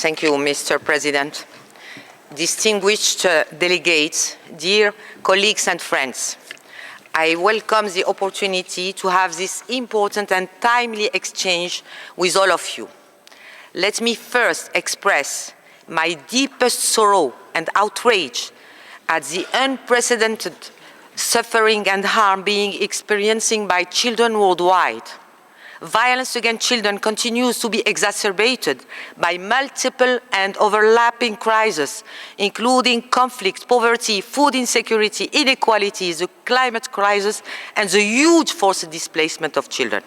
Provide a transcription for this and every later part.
Thank you, Mr. President. Distinguished delegates, dear colleagues and friends, I welcome the opportunity to have this important and timely exchange with all of you. Let me first express my deepest sorrow and outrage at the unprecedented suffering and harm being experienced by children worldwide. Violence against children continues to be exacerbated by multiple and overlapping crises, including conflict, poverty, food insecurity, inequalities, the climate crisis, and the huge forced displacement of children.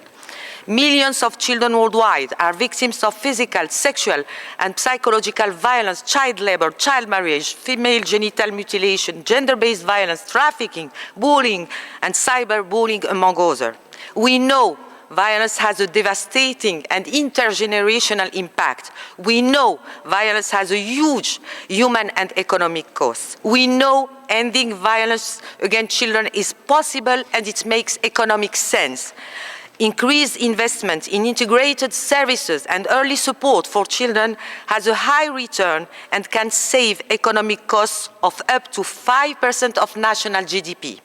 Millions of children worldwide are victims of physical, sexual, and psychological violence, child labor, child marriage, female genital mutilation, gender-based violence, trafficking, bullying, and cyberbullying, among others. We know violence has a devastating and intergenerational impact. We know violence has a huge human and economic cost. We know ending violence against children is possible and it makes economic sense. Increased investment in integrated services and early support for children has a high return and can save economic costs of up to 5% of national GDP.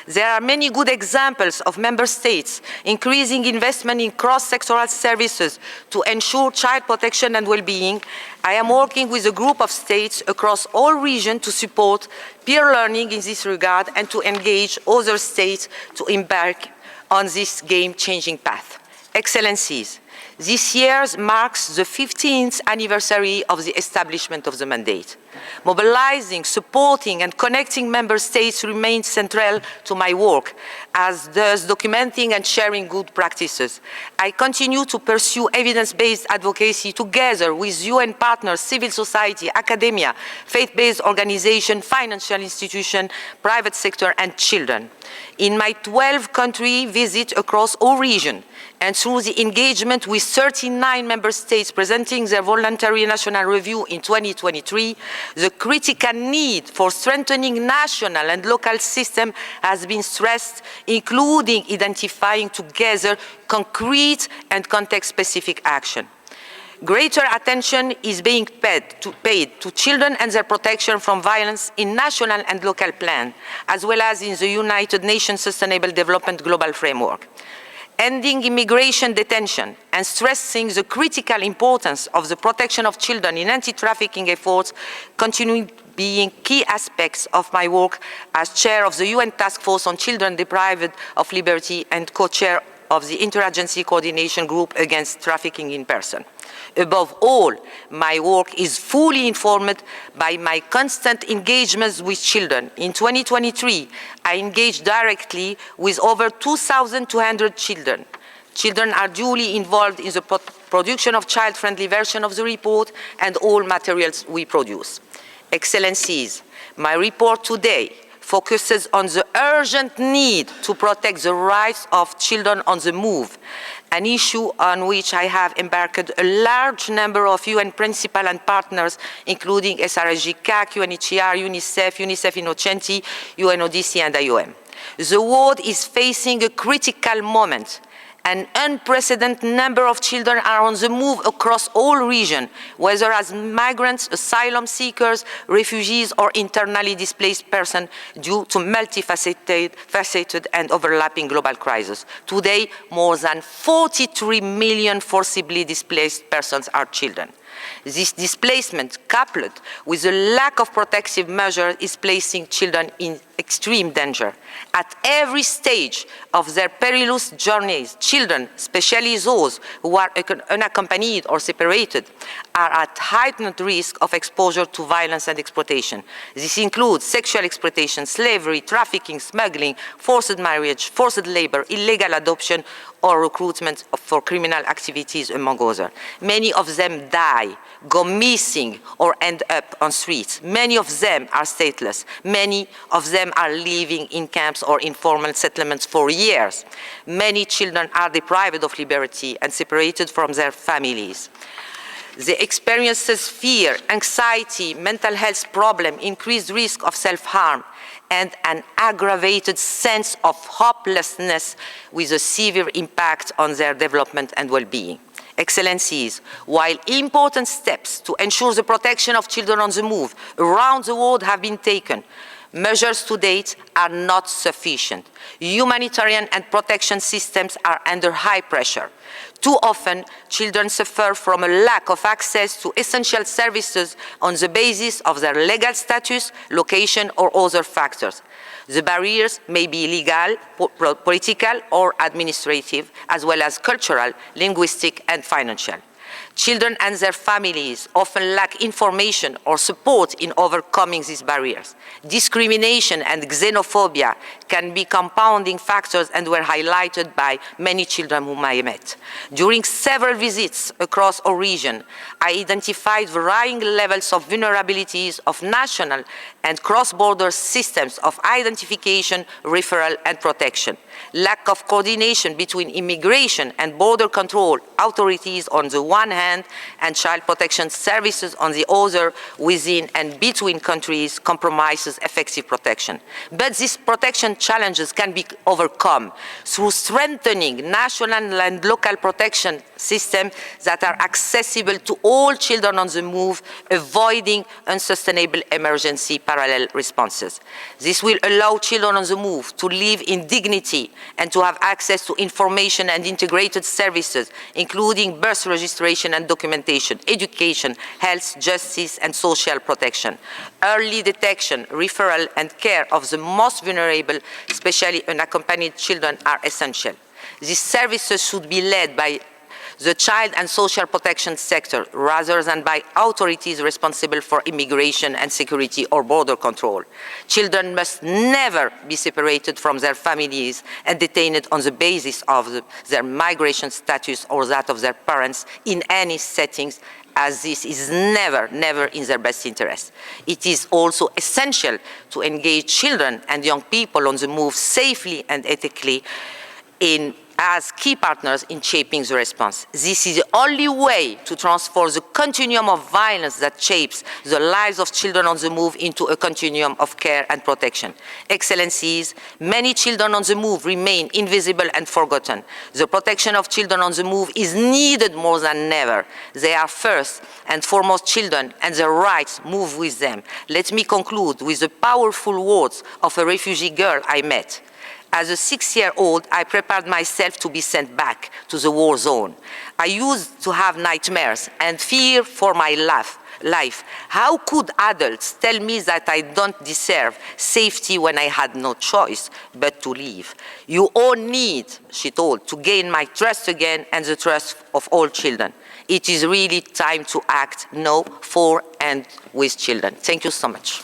There are many good examples of member states increasing investment in cross-sectoral services to ensure child protection and well-being. I am working with a group of states across all regions to support peer learning in this regard and to engage other states to embark on this game-changing path. Excellencies, this year marks the 15th anniversary of the establishment of the mandate. Mobilizing, supporting, and connecting member states remains central to my work, as does documenting and sharing good practices. I continue to pursue evidence-based advocacy together with UN partners, civil society, academia, faith-based organizations, financial institutions, private sector, and children. In my 12-country visit across all regions, and through the engagement with 39 member states presenting their voluntary national review in 2023, the critical need for strengthening national and local systems has been stressed, including identifying together concrete and context-specific action. Greater attention is being paid to children and their protection from violence in national and local plans, as well as in the United Nations Sustainable Development Global Framework. Ending immigration detention and stressing the critical importance of the protection of children in anti-trafficking efforts continue being key aspects of my work as chair of the UN Task Force on Children Deprived of Liberty and co-chair of the Interagency Coordination Group Against Trafficking in Person. Above all, my work is fully informed by my constant engagements with children. In 2023, I engaged directly with over 2,200 children. Children are duly involved in the production of child-friendly version of the report and all materials we produce. Excellencies, my report today focuses on the urgent need to protect the rights of children on the move, an issue on which I have embarked a large number of UN principals and partners, including SRSG, CAC, UNHCR, UNICEF, UNICEF Innocenti, UNODC, and IOM. The world is facing a critical moment. An unprecedented number of children are on the move across all regions, whether as migrants, asylum seekers, refugees, or internally displaced persons due to multifaceted and overlapping global crises. Today, more than 43 million forcibly displaced persons are children. This displacement, coupled with a lack of protective measures, is placing children in extreme danger. At every stage of their perilous journeys, children, especially those who are unaccompanied or separated, are at heightened risk of exposure to violence and exploitation. This includes sexual exploitation, slavery, trafficking, smuggling, forced marriage, forced labor, illegal adoption, or recruitment for criminal activities, among others. Many of them die, go missing, or end up on streets. Many of them are stateless. Many of them are living in camps or informal settlements for years. Many children are deprived of liberty and separated from their families. They experience fear, anxiety, mental health problems, increased risk of self-harm, and an aggravated sense of hopelessness with a severe impact on their development and well-being. Excellencies, while important steps to ensure the protection of children on the move around the world have been taken, measures to date are not sufficient. Humanitarian and protection systems are under high pressure. Too often, children suffer from a lack of access to essential services on the basis of their legal status, location, or other factors. The barriers may be legal, political, or administrative, as well as cultural, linguistic, and financial. Children and their families often lack information or support in overcoming these barriers. Discrimination and xenophobia can be compounding factors and were highlighted by many children whom I met. During several visits across our region, I identified varying levels of vulnerabilities of national and cross-border systems of identification, referral, and protection. Lack of coordination between immigration and border control authorities on the one hand and child protection services on the other within and between countries compromises effective protection. But these protection challenges can be overcome through strengthening national and local protection systems that are accessible to all children on the move, avoiding unsustainable emergency parallel responses. This will allow children on the move to live in dignity and to have access to information and integrated services, including birth registration and documentation, education, health, justice, and social protection. Early detection, referral, and care of the most vulnerable, especially unaccompanied children, are essential. These services should be led by the child and social protection sector rather than by authorities responsible for immigration and security or border control. Children must never be separated from their families and detained on the basis of their migration status or that of their parents in any settings, as this is never in their best interest. It is also essential to engage children and young people on the move safely and ethically as key partners in shaping the response. This is the only way to transform the continuum of violence that shapes the lives of children on the move into a continuum of care and protection. Excellencies, many children on the move remain invisible and forgotten. The protection of children on the move is needed more than ever. They are first and foremost children, and their rights move with them. Let me conclude with the powerful words of a refugee girl I met. As a 6-year-old, I prepared myself to be sent back to the war zone. I used to have nightmares and fear for my life. How could adults tell me that I don't deserve safety when I had no choice but to leave? You all need, she told, to gain my trust again and the trust of all children. It is really time to act now for and with children. Thank you so much.